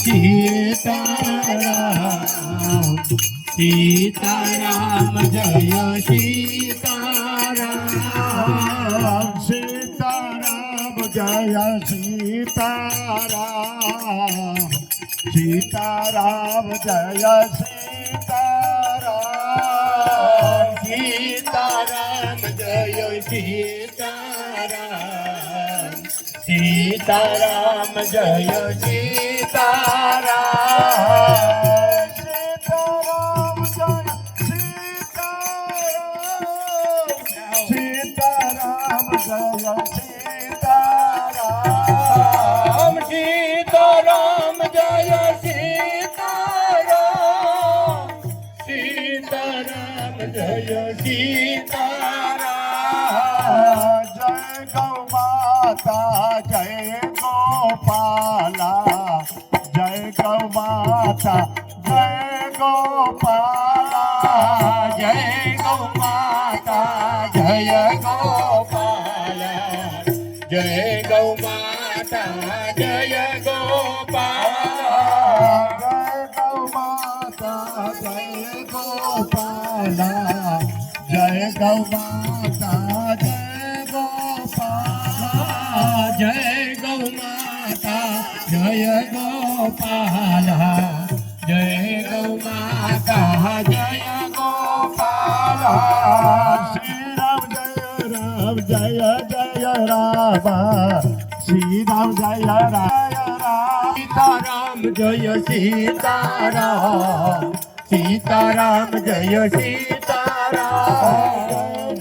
सीताराम सीताराम जय सीताराम सीताराम जय सीताराम सीताराम जय सीताराम सीताराम जय सीताराम सीताराम जय सीताराम सीताराम जय सीताराम सीताराम जय सीताराम सीताराम जय सीताराम सीताराम जय सीताराम जय गौ माता जय गोपाला जय गौ माता जय गोपाला जय गौ माता जय गोपाल जय गौ माता जय गोपाल जय गौ माता जय गोपाला जय गौ माता जय गोपाला जय गौ माता जय गोपाल जय गौ माता जय गोपाल श्री राम जय जय राम श्री राम जय राम सीताराम जय सीताराम सीताराम जय सीताराम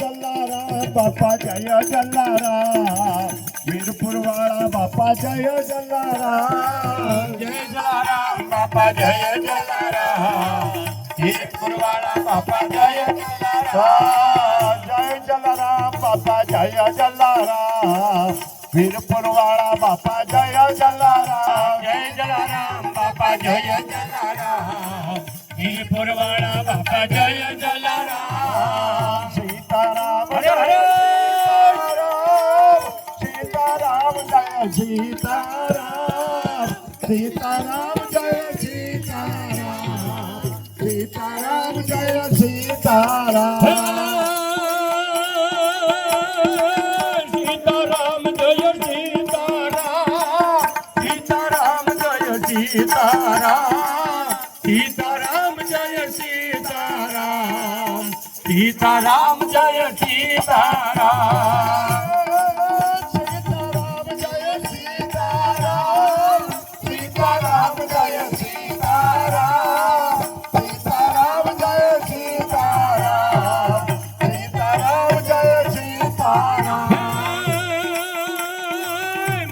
जलाराम बापा जय जलाराम वीरपुर वाला बापा जय जलाराम जय जलाराम बापा जय जलाराम वीरपुर वाला बापा जय जलाराम जय जलाराम बापा जय जलाराम वीरपुर वाला बापा जय जलाराम जय जलाराम बापा जय जलाराम वीरपुर वाला बापा जय जलाराम सीताराम हरे हरे सीताराम जय सीताराम सीताराम जय सीताराम सीताराम जय सीताराम सीताराम जय सीताराम सीताराम जय सीताराम सीताराम जय सीताराम सीताराम जय सीताराम सीताराम जय सीताराम सीताराम जय सीताराम सीताराम जय सीताराम सीताराम जय सीताराम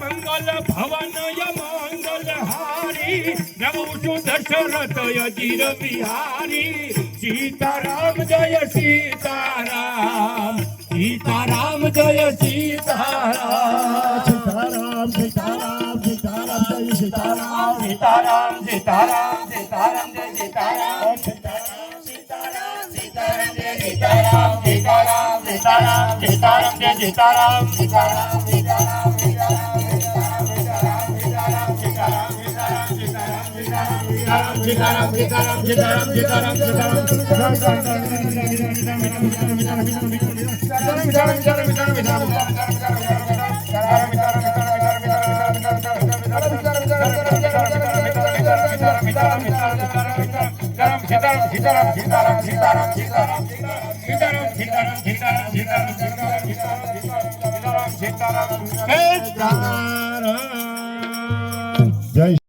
मंगल भवन य मंगल हारी रघु दशरथ अजीर बिहारी सीताराम जय सीताराम सीताराम जय सीताराम सीताराम सीताराम सीताराम जय सीताराम सीताराम सीताराम सीताराम जय सीताराम सीताराम सीताराम जय सीताराम सीताराम सीताराम सीताराम जय सीताराम सीताराम सीताराम सीताराम सीताराम सीताराम जय